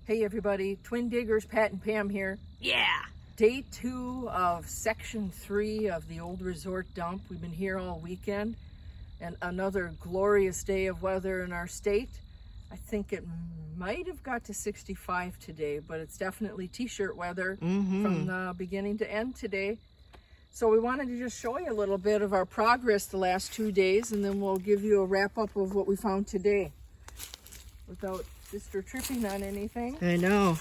Hey everybody, Twin Diggers, Pat and Pam here. Yeah. Day 2 of section 3 of the old resort dump. We've been here all weekend and another glorious day of weather in our state. I think it might have got to 65 today, but it's definitely t-shirt weather from the beginning to end today. So we wanted to just show you a little bit of our progress the last 2 days, and then we'll give you a wrap up of what we found today without Sister tripping on anything. I know.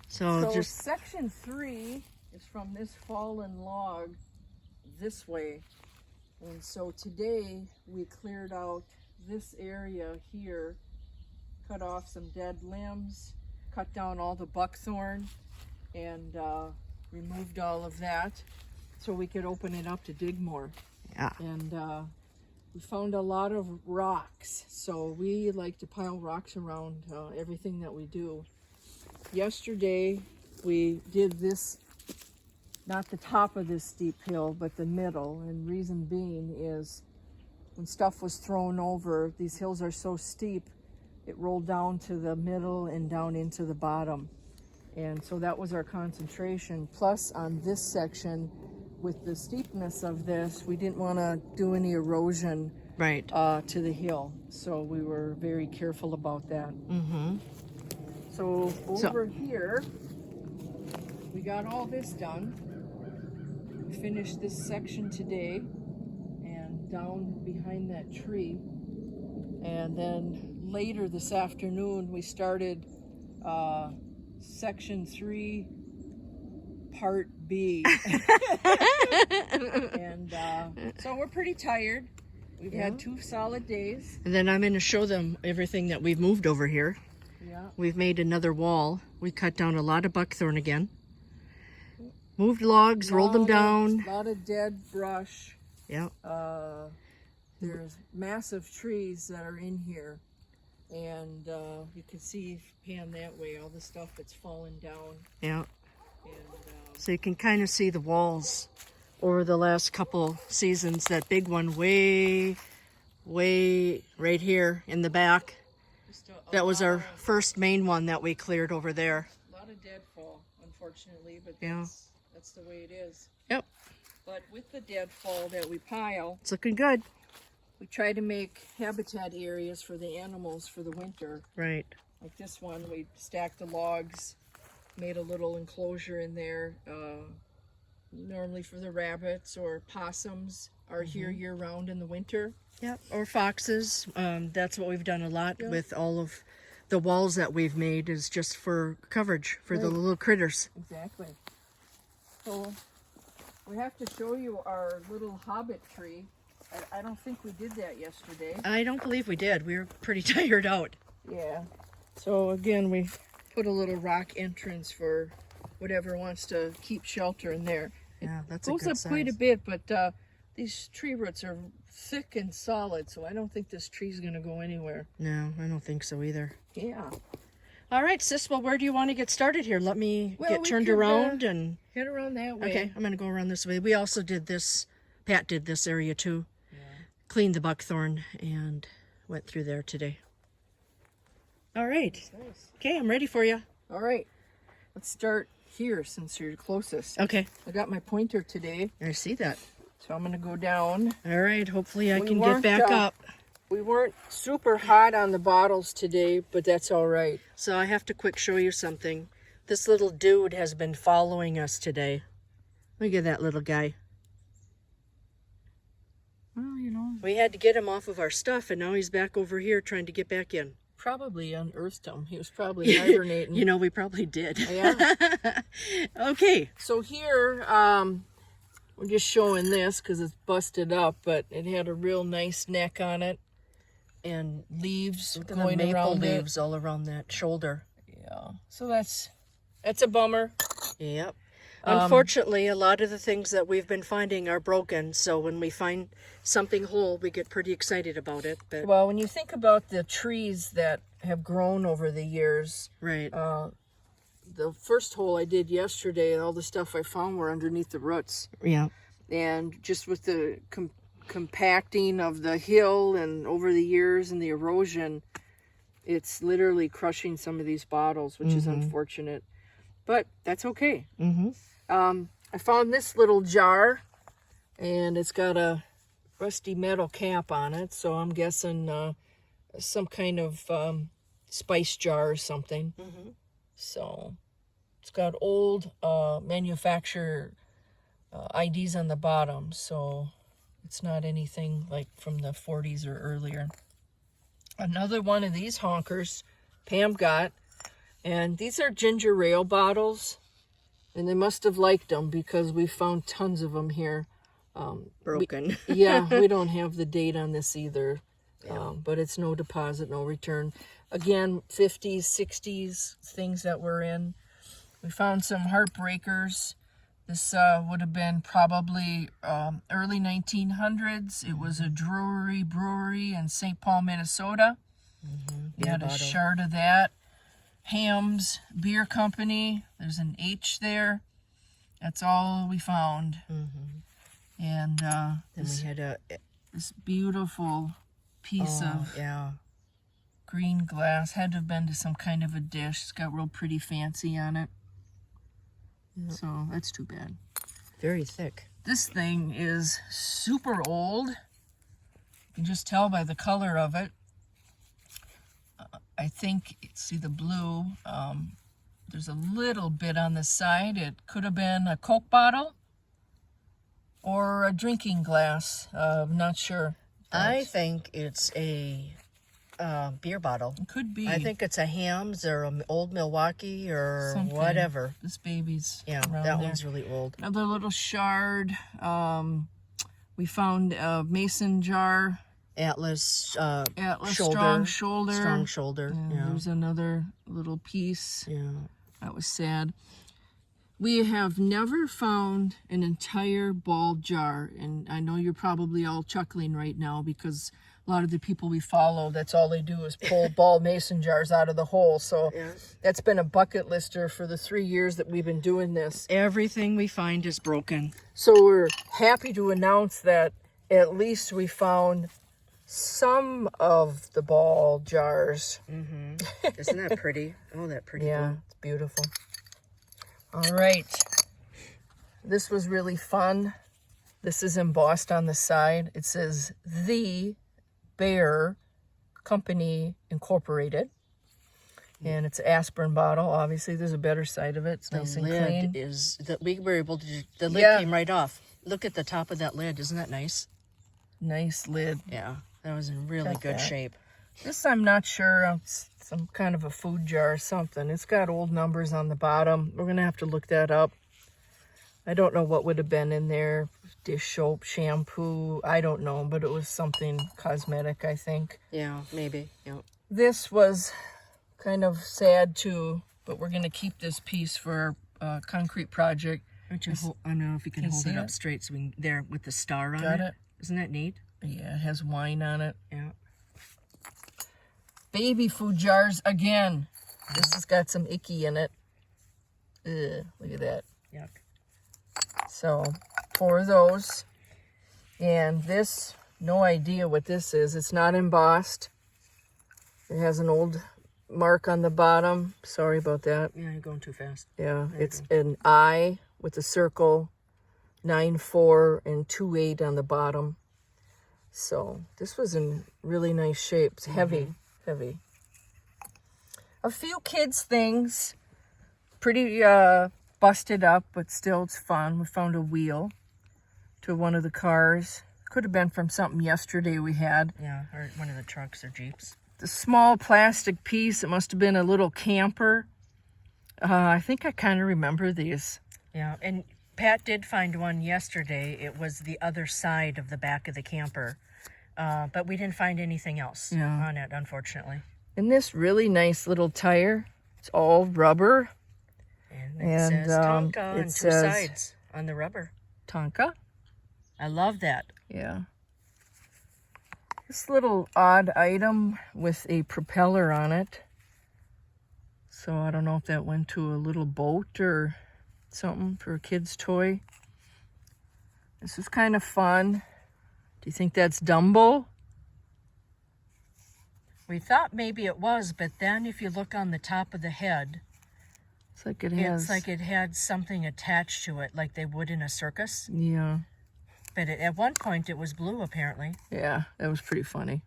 So just section 3 is from this fallen log this way. And so today we cleared out this area here, cut off some dead limbs, cut down all the buckthorn, and removed all of that so we could open it up to dig more. Yeah. And we found a lot of rocks, so we like to pile rocks around everything that we do. Yesterday we did this, not the top of this steep hill, but the middle, and reason being is when stuff was thrown over, these hills are so steep, it rolled down to the middle and down into the bottom. And so that was our concentration. Plus on this section, with the steepness of this, we didn't want to do any erosion right to the hill. So we were very careful about that. So over here, we got all this done. We finished this section today and down behind that tree. And then later this afternoon, we started section 3, part B. And so we're pretty tired. We've had 2 solid days. And then I'm going to show them everything that we've moved over here. Yeah. We've made another wall. We cut down a lot of buckthorn again. Moved logs, rolled them down. A lot of dead brush. Yeah. There's massive trees that are in here. And you can see, pan that way, all the stuff that's fallen down. Yeah. And, so you can kind of see the walls over the last couple seasons. That big one way right here in the back. That was our first main one that we cleared over there. A lot of deadfall, unfortunately, but Yeah. that's the way it is. Yep. But with the deadfall that we pile, It's looking good. we try to make habitat areas for the animals for the winter. Right. Like this one, we stacked the logs, made a little enclosure in there, normally for the rabbits or possums are here year-round in the winter. Yep. Or foxes. That's what we've done a lot with all of the walls that we've made, is just for coverage for the little critters. Exactly. So we have to show you our little hobbit tree. I don't think we did that yesterday. I don't believe we did. We were pretty tired out. Yeah. So again, we put a little rock entrance for whatever wants to keep shelter in there. Yeah, that's It goes up quite a bit, but these tree roots are thick and solid, so I don't think this tree's going to go anywhere. No, I don't think so either. Yeah. All right, sis, well, where do you want to get started here? Let me Well, get we turned could, around and... Head around that way. Okay, I'm going to go around this way. We also did this, Pat did this area too. Yeah. Cleaned the buckthorn and went through there today. All right. Nice. Okay, I'm ready for you. All right. Let's start here since you're closest. Okay. I got my pointer today, I see that. so I'm going to go down. All right, hopefully I We can get weren't, back up. We weren't super hot on the bottles today, but that's all right. So I have to quick show you something. This little dude has been following us today. Look at that little guy. Well, you know, We had to get him off of our stuff, and now he's back over here trying to get back in. probably unearthed him. He was probably hibernating. You know, we probably did. Yeah. Okay. So here, we're just showing this because it's busted up, but it had a real nice neck on it and leaves Look at going the maple around leaves all around that shoulder. Yeah. So that's a bummer. Yep. Unfortunately, a lot of the things that we've been finding are broken, so when we find something whole, we get pretty excited about it. But Well, when you think about the trees that have grown over the years, right. the first hole I did yesterday, all the stuff I found were underneath the roots. Yeah. And just with the compacting of the hill and over the years and the erosion, it's literally crushing some of these bottles, which is unfortunate. But that's okay. I found this little jar, and it's got a rusty metal cap on it, so I'm guessing some kind of spice jar or something. So it's got old manufacturer IDs on the bottom, so it's not anything like from the 40s or earlier. Another one of these honkers Pam got, and these are ginger ale bottles, and they must have liked them because we found tons of them here. Broken. We don't have the date on this either, but it's no deposit, no return. Again, 50s, 60s, things that were in. We found some Heartbreakers. This would have been probably early 1900s. It was a brewery in St. Paul, Minnesota. We had a shard of that. Ham's Beer Company. There's an H there. That's all we found. And then we had this beautiful piece of green glass. Had to have been to some kind of a dish. It's got real pretty fancy on it. So that's too bad. very thick. This thing is super old. You can just tell by the color of it. I think, see the blue, there's a little bit on the side. It could have been a Coke bottle or a drinking glass. I'm not sure. I think it's a beer bottle. It could be. I think it's a Ham's or an Old Milwaukee or Something. whatever. This baby's Yeah, around that there. one's really old. Another little shard. We found a mason jar. Atlas, Atlas shoulder. strong shoulder. Strong shoulder. Yeah. There's another little piece. Yeah. That was sad. We have never found an entire ball jar, and I know you're probably all chuckling right now because a lot of the people we follow, that's all they do is pull ball mason jars out of the hole. So that's been a bucket lister for the 3 years that we've been doing this. Everything we find is broken. So we're happy to announce that at least we found some of the ball jars. Isn't that pretty? Oh, that pretty Yeah, blue. it's beautiful. All right. This was really fun. This is embossed on the side. It says The Bear Company Incorporated. And it's an aspirin bottle. Obviously, there's a better side of it. It's nice The and lid clean. is that we were able to. The lid Yeah. came right off. Look at the top of that lid. Isn't that nice? Nice lid. Yeah, that was in really Got good that. shape. This I'm not sure. It's some kind of a food jar or something. It's got old numbers on the bottom. We're going to have to look that up. I don't know what would have been in there. Dish soap, shampoo. I don't know, but it was something cosmetic, I think. Yeah, maybe. Yeah. This was kind of sad too, but we're going to keep this piece for our concrete project. I don't know if you can Can you hold see it up it? straight so we can, there with the star on Got it. it? Isn't that neat? Yeah, it has wine on it. Yeah. Baby food jars again. This has got some icky in it. Ugh, look at that. Yuck. So, 4 of those. And this, no idea what this is. It's not embossed. It has an old mark on the bottom. Sorry about that. Yeah, you're going too fast. Yeah, it's an I with a circle, 9-4 and 2-8 on the bottom. So, this was in really nice shape. It's heavy. Heavy. A few kids things, pretty busted up, but still it's fun. We found a wheel to one of the cars. Could have been from something yesterday we had. Yeah, or one of the trucks or Jeeps. The small plastic piece, it must have been a little camper. I think I kind of remember these. Yeah, and Pat did find one yesterday. It was the other side of the back of the camper. But we didn't find anything else on it, unfortunately. And this really nice little tire. It's all rubber. And it says Tonka on two sides on the rubber. Tonka? I love that. Yeah. This little odd item with a propeller on it. So I don't know if that went to a little boat or something for a kid's toy. This is kind of fun. Do you think that's Dumbo? We thought maybe it was, but then if you look on the top of the head, It's like it has. it's like it had something attached to it, like they would in a circus. Yeah. But at one point it was blue, apparently. Yeah, that was pretty funny.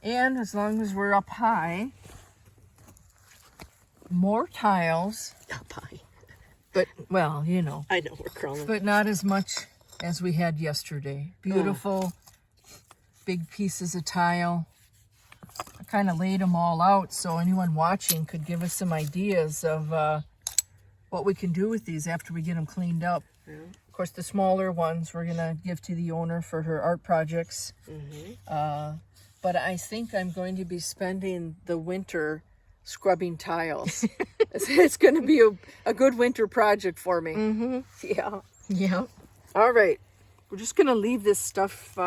And as long as we're up high, more tiles. Up high. But, well, you know. I know, we're crawling. But not as much as we had yesterday. Beautiful, big pieces of tile. I kind of laid them all out so anyone watching could give us some ideas of what we can do with these after we get them cleaned up. Yeah. Of course, the smaller ones we're going to give to the owner for her art projects. But I think I'm going to be spending the winter scrubbing tiles. It's going to be a good winter project for me. Yeah. Yeah. All right. We're just going to leave this stuff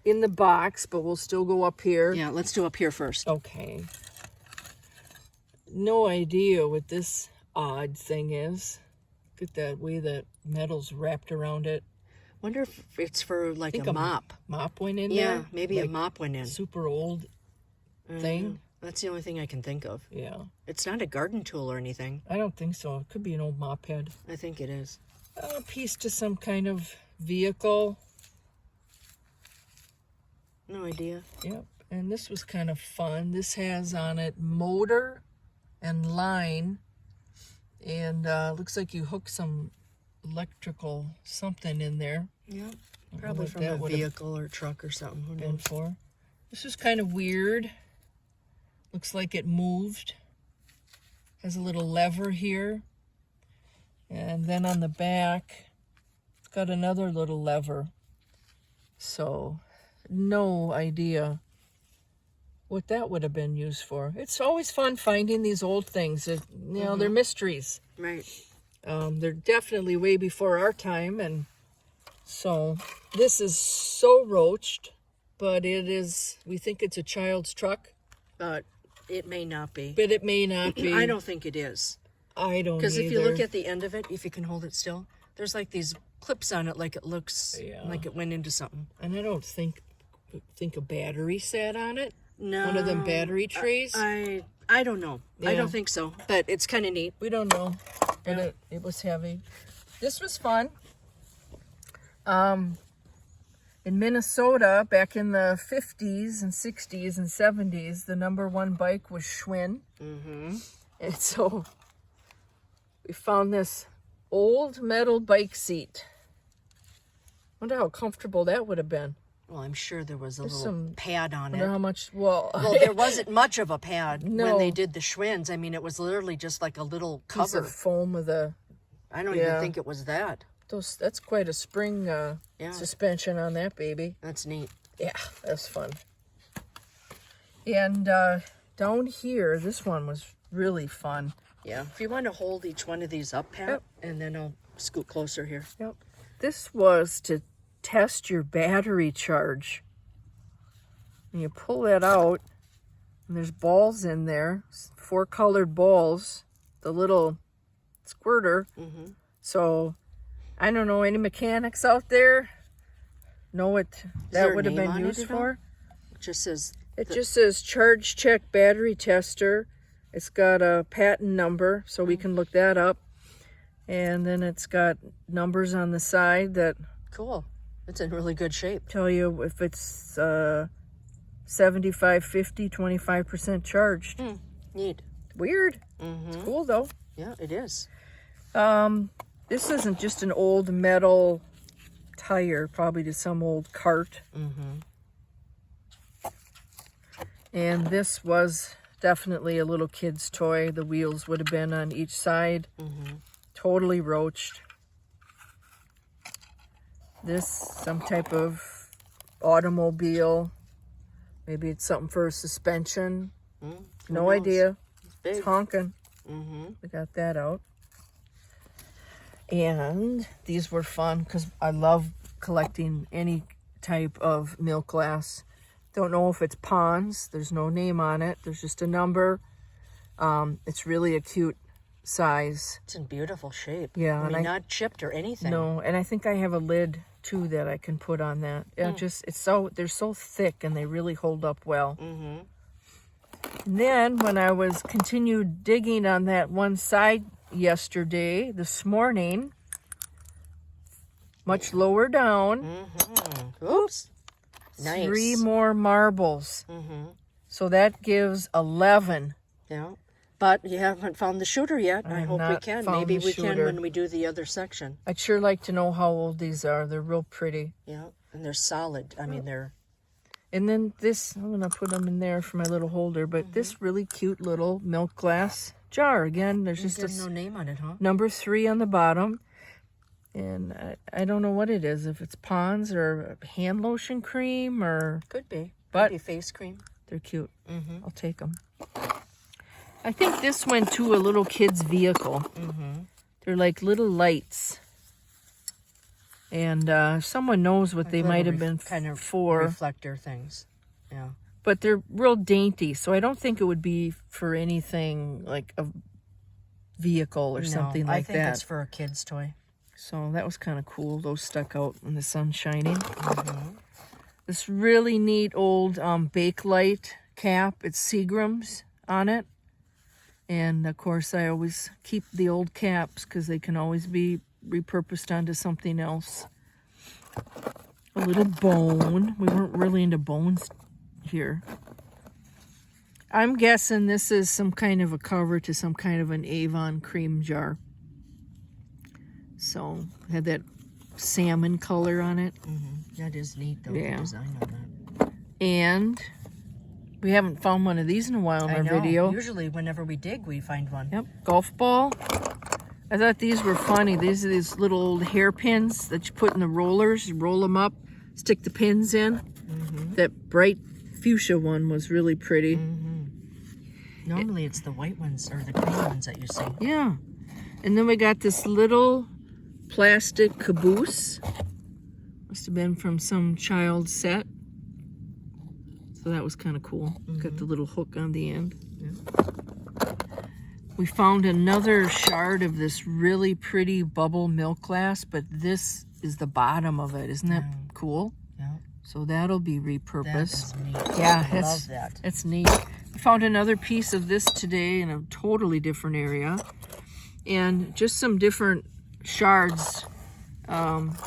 in the box, but we'll still go up here. Yeah, let's do up here first. Okay. No idea what this odd thing is. Look at that way that metal's wrapped around it. Wonder if it's for like a mop. Mop went in there? Yeah, maybe like a mop went in. Super old thing? That's the only thing I can think of. Yeah. It's not a garden tool or anything. I don't think so. It could be an old mop head. I think it is. A piece to some kind of vehicle. No idea. Yep. And this was kind of fun. This has on it motor and line. And looks like you hook some electrical something in there. Yeah. Probably from a vehicle or truck or something. Who knows? For. This is kind of weird. Looks like it moved. Has a little lever here. And then on the back, it's got another little lever. So, no idea what that would have been used for. It's always fun finding these old things. You know, they're mysteries. Right. They're definitely way before our time. And so, this is so roached, but it is, we think it's a child's truck. But it may not be. But it may not be. I don't think it is. I don't Because if you either. look at the end of it, if you can hold it still, there's like these clips on it, like it looks like it went into something. And I don't think a battery sat on it. No. One of them battery trays. I don't know. I Yeah. don't think so. But it's kind of neat. We don't know. But it was heavy. This was fun. In Minnesota, back in the 50s and 60s and 70s, the #1 bike was Schwinn. And so we found this old metal bike seat. Wonder how comfortable that would have been. Well, I'm sure there was a There's little some- pad on Wonder it. how much, well, Well, there wasn't much of a pad when No. they did the Schwinns. I mean, it was literally just like a little piece cover. of foam with a, I don't even think it was that. that's quite a spring suspension on that baby. That's neat. Yeah, that's fun. And down here, this one was really fun. Yeah. If you want to hold each one of these up, Pat, and then I'll scoot closer here. Yep. This was to test your battery charge. And you pull that out, and there's balls in there, 4 colored balls, the little squirter. So, I don't know, any mechanics out there know what that would have been used for? It just says... It just says charge check battery tester. It's got a patent number, so we can look that up. And then it's got numbers on the side that Cool. It's in really good shape. tell you if it's 75, 50, 25% charged. Neat. Weird. It's cool though. Yeah, it is. This isn't just an old metal tire, probably to some old cart. And this was definitely a little kid's toy. The wheels would have been on each side. Totally roached. This, some type of automobile. Maybe it's something for a suspension. No idea. It's big. It's honking. We got that out. And these were fun because I love collecting any type of milk glass. Don't know if it's Pond's. There's no name on it. There's just a number. It's really a cute size. It's in beautiful shape. Yeah, I and mean, not chipped or anything. No, and I think I have a lid too that I can put on that. They're so thick and they really hold up well. Mm-hmm. And then when I was continued digging on that one side this morning, much lower down, Mm-hmm. Oops. Nice. 3 more marbles. Mm-hmm. So that gives 11. Yeah. But you haven't found the shooter yet. I hope we not can. found Maybe the we can shooter. when we do the other section. I'd sure like to know how old these are. They're real pretty. Yeah. And they're solid. I mean, they're... And then this, I'm going to put them in there for my little holder, but this really cute little milk glass jar. Again, there's just There's no name on it, huh? number 3 on the bottom. And I don't know what it is, if it's Pond's or hand lotion cream or... Could be. But- Could be face cream. They're cute. Mm-hmm. I'll take them. I think this went to a little kid's vehicle. Mm-hmm. They're like little lights. And if someone knows what they might have been kind of for. reflector things. Yeah. But they're real dainty, so I don't think it would be for anything like a vehicle or something like that. I think it's for a kid's toy. So that was kind of cool. Those stuck out in the sun shining. Mm-hmm. This really neat old Bakelite cap. It's Seagram's on it. And, of course, I always keep the old caps because they can always be repurposed onto something else. A little bone. We weren't really into bones here. I'm guessing this is some kind of a cover to some kind of an Avon cream jar. So, it had that salmon color on it. Mm-hmm. That is neat, though, Yeah. the design on that. And we haven't found one of these in a while in our video. Usually, whenever we dig, we find one. Yep, golf ball. I thought these were funny. These are these little old hairpins that you put in the rollers. You roll them up, stick the pins in. Mm-hmm. That bright fuchsia one was really pretty. Mm-hmm. Normally, it's the white ones or the green ones that you see. Yeah. And then we got this little plastic caboose. Must have been from some child's set. So that was kind of cool. Got the little hook on the end. Yeah. We found another shard of this really pretty bubble milk glass, but this is the bottom of it. Isn't that cool? Yeah. So that'll be That repurposed. is neat. Yeah, I love that. It's neat. We found another piece of this today in a totally different area. And just some different shards.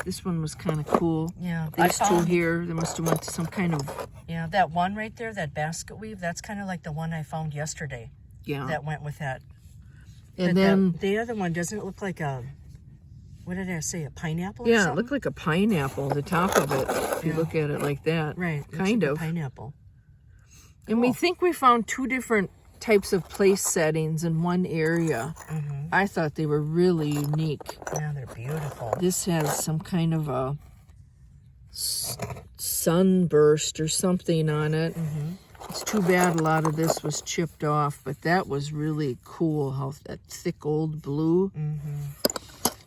This one was kind of cool. Yeah. These two here, they must have went to some kind of... Yeah, that one right there, that basket weave, that's kind of like the one I found yesterday. Yeah. That went with that. And then... the other one, doesn't it look like a... What did I say? A pineapple or Yeah, it something? looked like a pineapple, the top of it, if you look at it like that. Right. Kind like of. a pineapple. And we think we found 2 different types of place settings in one area. Mm-hmm. I thought they were really unique. Yeah, they're beautiful. This has some kind of a sunburst or something on it. Mm-hmm. It's too bad a lot of this was chipped off, but that was really cool, how that thick old blue. Mm-hmm.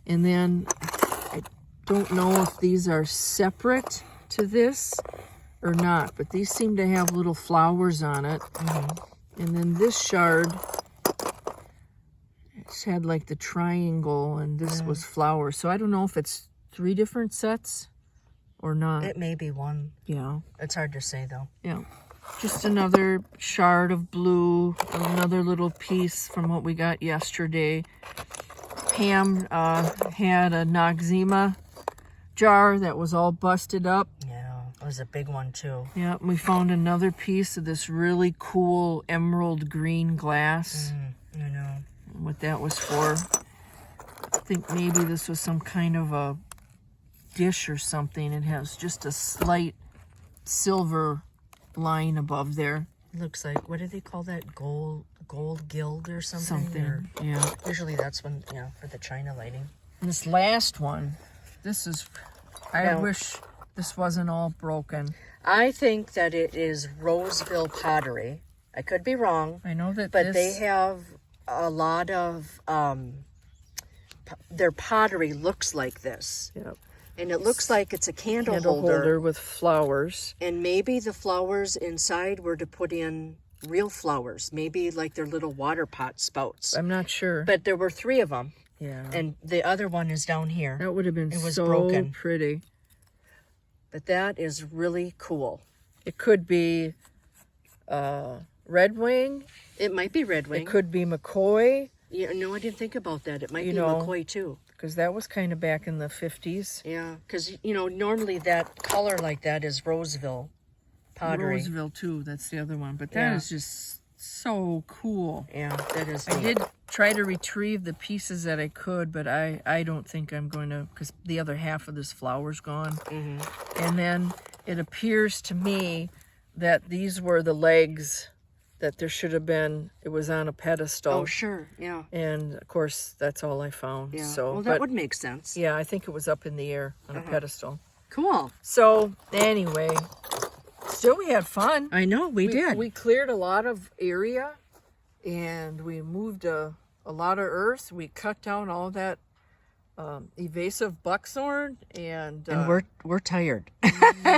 And then I don't know if these are separate to this or not, but these seem to have little flowers on it. Mm-hmm. And then this shard, it's had like the triangle, and this was flowers. So I don't know if it's 3 different sets or not. It may be one. Yeah, It's hard to say, though. yeah. Just another shard of blue, another little piece from what we got yesterday. Pam had a Noxzema jar that was all busted up. Yeah, it was a big one, too. Yeah, and we found another piece of this really cool emerald green glass. I know. What that was for. I think maybe this was some kind of a dish or something. It has just a slight silver line above there. Looks like, what do they call that? Gold gild or something? Or, Yeah. usually that's when, for the China lighting. And this last one, this is, I Now- wish this wasn't all broken. I think that it is Roseville pottery. I could be wrong, I know that but this, they have a lot of, their pottery looks like this. Yep. And it looks like it's a candle candle holder. holder with flowers. And maybe the flowers inside were to put in real flowers, maybe like they're little water pot spouts. I'm not sure. But there were 3 of them. Yeah. And the other one is down here. That would have been It was so broken. pretty. But that is really cool. It could be redwing. It might be redwing. It could be McCoy. Yeah, no, I didn't think about that. It might You be know, McCoy too. Because that was kind of back in the 50s. Yeah, because, you know, normally that color like that is Roseville pottery. Roseville, too. That's the other one. But that is just so cool. Yeah, that is I neat. did try to retrieve the pieces that I could, but I don't think I'm going to, because the other half of this flower's gone. Mm-hmm. And then it appears to me that these were the legs that there should have been. It was on a pedestal. Oh, sure, yeah. And, of course, that's all I found. Yeah, So, well, that would make sense. Yeah, I think it was up in the air on a pedestal. Cool. So, anyway, still we had fun. I know, we did. We cleared a lot of area, and we moved a lot of earth. We cut down all that invasive buckthorn, and we're tired.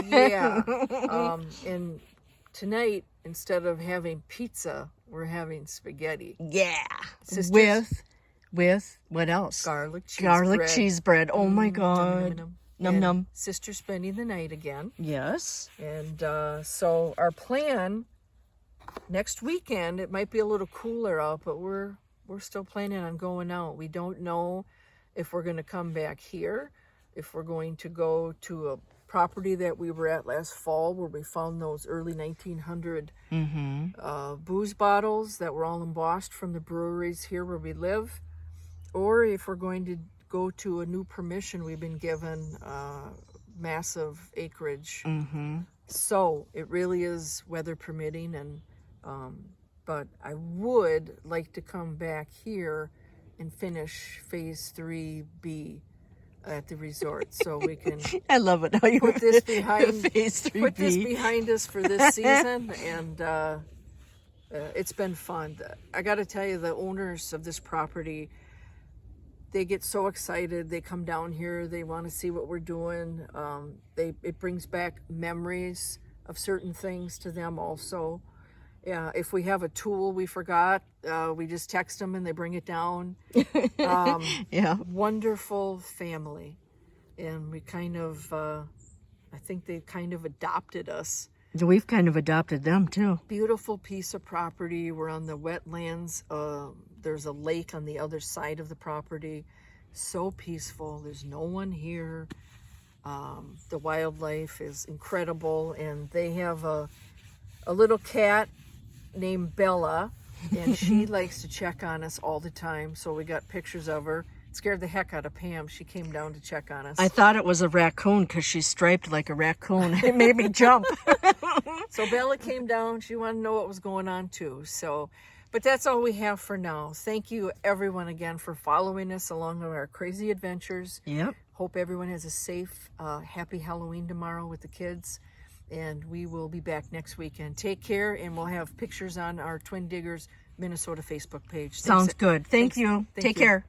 yeah. And tonight, instead of having pizza, we're having spaghetti. Yeah. Sisters, With what else? garlic cheese Garlic bread. cheese bread. Oh my God. Num, Num num. Sister spending the night again. Yes. And so our plan next weekend, it might be a little cooler out, but we're still planning on going out. We don't know if we're going to come back here, if we're going to go to a property that we were at last fall where we found those early 1900 booze bottles that were all embossed from the breweries here where we live, or if we're going to go to a new permission we've been given, massive acreage. So it really is weather permitting, and but I would like to come back here and finish phase 3B at the resort, so we can I love it how you put this behind phase 3B. put this behind us for this season. And it's been fun. I got to tell you, the owners of this property, they get so excited. They come down here. They want to see what we're doing. It brings back memories of certain things to them also. Yeah, if we have a tool we forgot, we just text them and they bring it down. Yeah. Wonderful family. And we kind of, I think they kind of adopted us. We've kind of adopted them too. Beautiful piece of property. We're on the wetlands. There's a lake on the other side of the property. So peaceful. There's no one here. The wildlife is incredible. And they have a little cat named Bella, and she likes to check on us all the time. So we got pictures of her. It scared the heck out of Pam. She came down to check on us. I thought it was a raccoon because she's striped like a raccoon. It made me jump. So Bella came down. She wanted to know what was going on too. So, but that's all we have for now. Thank you everyone again for following us along on our crazy adventures. Yep. Hope everyone has a safe, happy Halloween tomorrow with the kids. And we will be back next weekend. Take care, and we'll have pictures on our Twin Diggers Minnesota Facebook page. Sounds good. Thank you. Take care.